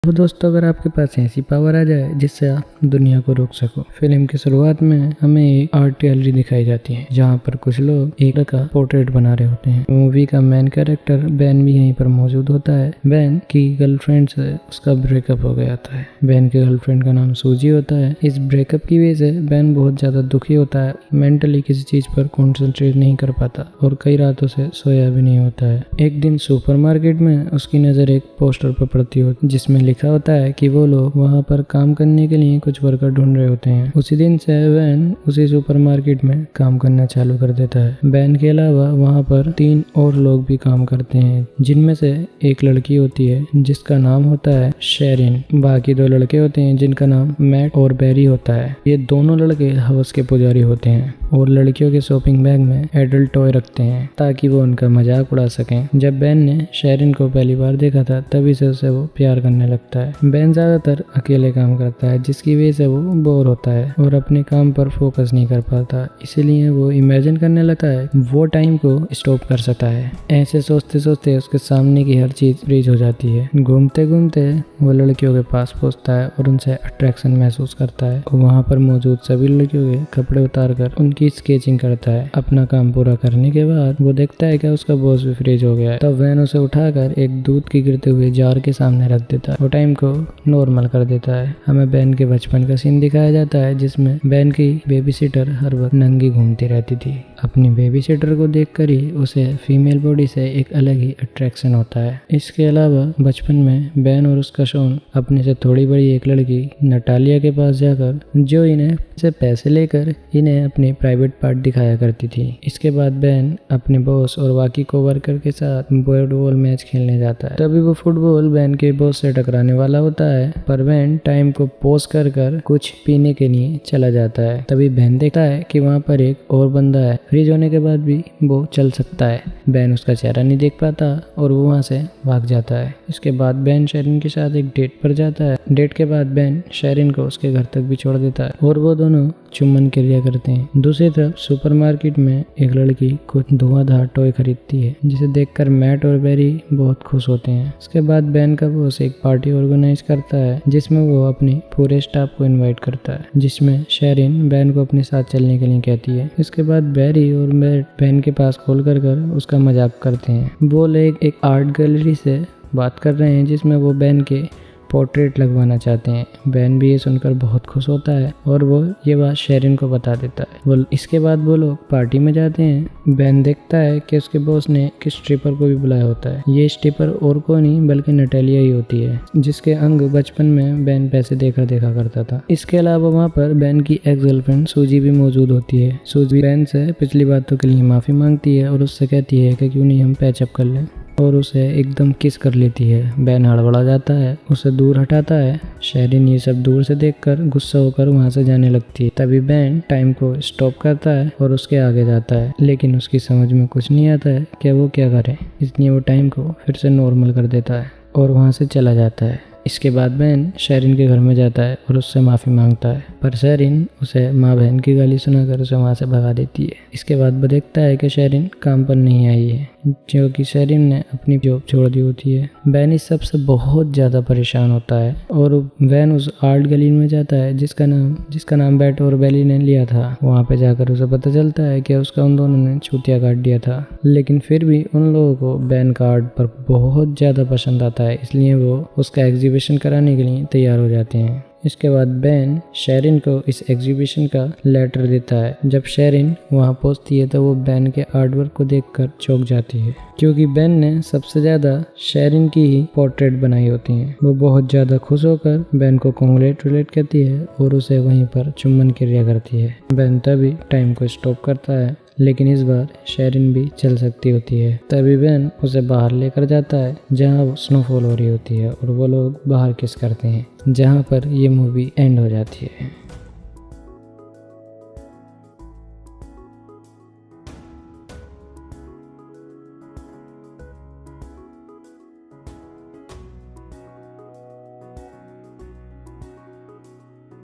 तो दोस्तों, अगर आपके पास ऐसी पावर आ जाए जिससे आप दुनिया को रोक सको। फिल्म की शुरुआत में हमें एक आर्ट गैलरी दिखाई जाती है जहाँ पर कुछ लोग एक का पोर्ट्रेट बना रहे होते हैं। मूवी का मेन कैरेक्टर बेन भी यहीं पर मौजूद होता है। बेन की गर्लफ्रेंड से उसका ब्रेकअप हो गया था। बेन की गर्लफ्रेंड का नाम सूजी होता है। इस ब्रेकअप की वजह से बेन बहुत ज्यादा दुखी होता है, मेंटली किसी चीज पर कॉन्सेंट्रेट नहीं कर पाता और कई रातों से सोया भी नहीं होता है। एक दिन सुपरमार्केट में उसकी नजर एक पोस्टर पर पड़ती होती जिसमें लिखा होता है कि वो लोग वहाँ पर काम करने के लिए कुछ वर्कर ढूंढ रहे होते हैं। उसी दिन से बेन उसी सुपरमार्केट में काम करना चालू कर देता है। बेन के अलावा वहाँ पर 3 और लोग भी काम करते हैं, जिनमें से एक लड़की होती है जिसका नाम होता है शेरिन। बाकी 2 लड़के होते हैं जिनका नाम मैट और बैरी होता है। ये दोनों लड़के हवस के पुजारी होते हैं और लड़कियों के शॉपिंग बैग में एडल्ट टॉय रखते हैं ताकि वो उनका मजाक उड़ा सकें। जब बेन ने शेरिन को पहली बार देखा था तभी से उसे वो प्यार करने लगता है। बेन ज्यादातर अकेले काम करता है जिसकी वजह से वो बोर होता है और अपने काम पर फोकस नहीं कर पाता, इसीलिए वो इमेजिन करने लगता है वो टाइम को स्टॉप कर सकता है। ऐसे सोचते सोचते उसके सामने की हर चीज फ्रीज हो जाती है। घूमते घूमते वो लड़कियों के पास पहुंचता है और उनसे अट्रैक्शन महसूस करता है। वहाँ पर मौजूद सभी लड़कियों के कपड़े उतार कर उनकी स्केचिंग करता है। अपना काम पूरा करने के बाद वो देखता है कि उसका बॉस भी फ्रीज हो गया है। तब वैन उसे उठाकर एक दूध के गिरते हुए जार के सामने रख देता है। वो टाइम को नॉर्मल कर देता है। हमें बेन के बचपन का सीन दिखाया जाता है जिसमें बेन की बेबी सिटर हर वक्त नंगी घूमती रहती थी। अपनी बेबी सिटर को देखकर ही उसे फीमेल बॉडी से एक अलग ही अट्रैक्शन होता है। इसके अलावा बचपन में बेन और उसका शॉन अपने से थोड़ी बड़ी एक लड़की नटालिया के पास जाकर जो इन्हें से पैसे लेकर इन्हें अपनी प्राइवेट पार्ट दिखाया करती थी। इसके बाद बेन अपने बॉस और बाकी कोवर्कर के साथ फुटबॉल मैच खेलने जाता है। तभी वो फुटबॉल बेन के बॉस से टकराने वाला होता है, पर बेन टाइम को पॉज कर कुछ पीने के लिए चला जाता है। तभी बेन देखता है कि वहाँ पर एक और बंदा है। फ्रीज होने के बाद भी वो चल सकता है। बेन उसका चेहरा नहीं देख पाता और वो वहाँ से भाग जाता है। इसके बाद बेन शेरिन के साथ एक डेट पर जाता है। डेट के बाद बेन शेरिन को उसके घर तक भी छोड़ देता है और वो दोनों चुम्बन क्रिया करते हैं। दूसरी तरफ सुपरमार्केट में एक लड़की कुछ धुआंधार टॉय खरीदती है जिसे देखकर मैट और बेरी बहुत खुश होते हैं। इसके बाद बेन का बॉस एक पार्टी ऑर्गेनाइज करता है जिसमें वो अपने पूरे स्टाफ को इनवाइट करता है, जिसमें शेरिन बेन को अपने साथ चलने के लिए कहती है। इसके बाद बेरी और मैट बेन के पास कॉल कर उसका मजाक करते हैं। वो लोग एक आर्ट गैलरी से बात कर रहे हैं जिसमें वो बेन के पोर्ट्रेट लगवाना चाहते हैं। बेन भी ये सुनकर बहुत खुश होता है और वो ये बात शेरिन को बता देता है। इसके बाद वो लोग पार्टी में जाते हैं। बेन देखता है कि उसके बॉस ने एक स्ट्रिपर को भी बुलाया होता है। ये स्ट्रिपर और को नहीं बल्कि नटालिया ही होती है, जिसके अंग बचपन में बेन पैसे देखा करता था। इसके अलावा वहाँ पर बेन की एक्स गर्लफ्रेंड सूजी भी मौजूद होती है। सूजी बेन से पिछली बातों के लिए माफी मांगती है और उससे कहती है कि क्यों नहीं हम पैचअप कर लें, और उसे एकदम किस कर लेती है। बेन हड़बड़ा जाता है, उसे दूर हटाता है। शेरिन ये सब दूर से देखकर गुस्सा होकर वहां से जाने लगती है। तभी बेन टाइम को स्टॉप करता है और उसके आगे जाता है, लेकिन उसकी समझ में कुछ नहीं आता है कि वो क्या करे, इसलिए वो टाइम को फिर से नॉर्मल कर देता है और वहां से चला जाता है। इसके बाद बेन शेरिन के घर में जाता है और उससे माफ़ी मांगता है, पर शेरिन उसे माँ बहन की गाली सुनाकर उसे वहाँ से भगा देती है। इसके बाद वो देखता है कि शेरिन काम पर नहीं आई है, क्योंकि शेरिन ने अपनी जॉब छोड़ दी होती है। बेन इस सब से बहुत ज़्यादा परेशान होता है और बेन उस आर्ट गैलरी में जाता है जिसका नाम बैट और बेली ने लिया था। वहाँ पे जाकर उसे पता चलता है कि उसका उन दोनों ने चूतिया काट दिया था, लेकिन फिर भी उन लोगों को बेन का आर्ट पर बहुत ज़्यादा पसंद आता है, इसलिए वो उसका एग्जीबिशन कराने के लिए तैयार हो जाते हैं। इसके बाद बेन शेरिन को इस एग्जीबिशन का लेटर देता है। जब शेरिन वहां पहुंचती है तो वो बेन के आर्टवर्क को देखकर चौंक जाती है, क्योंकि बेन ने सबसे ज्यादा शेरिन की ही पोर्ट्रेट बनाई होती हैं। वो बहुत ज्यादा खुश होकर बेन को कांग्रेचुलेट कहती है और उसे वहीं पर चुम्बन क्रिया करती है। बेन तभी टाइम को स्टॉप करता है, लेकिन इस बार शेरिन भी चल सकती होती है। तभी बेन उसे बाहर लेकर जाता है जहां स्नोफॉल हो रही होती है और वो लोग बाहर किस करते हैं, जहां पर ये मूवी एंड हो जाती है।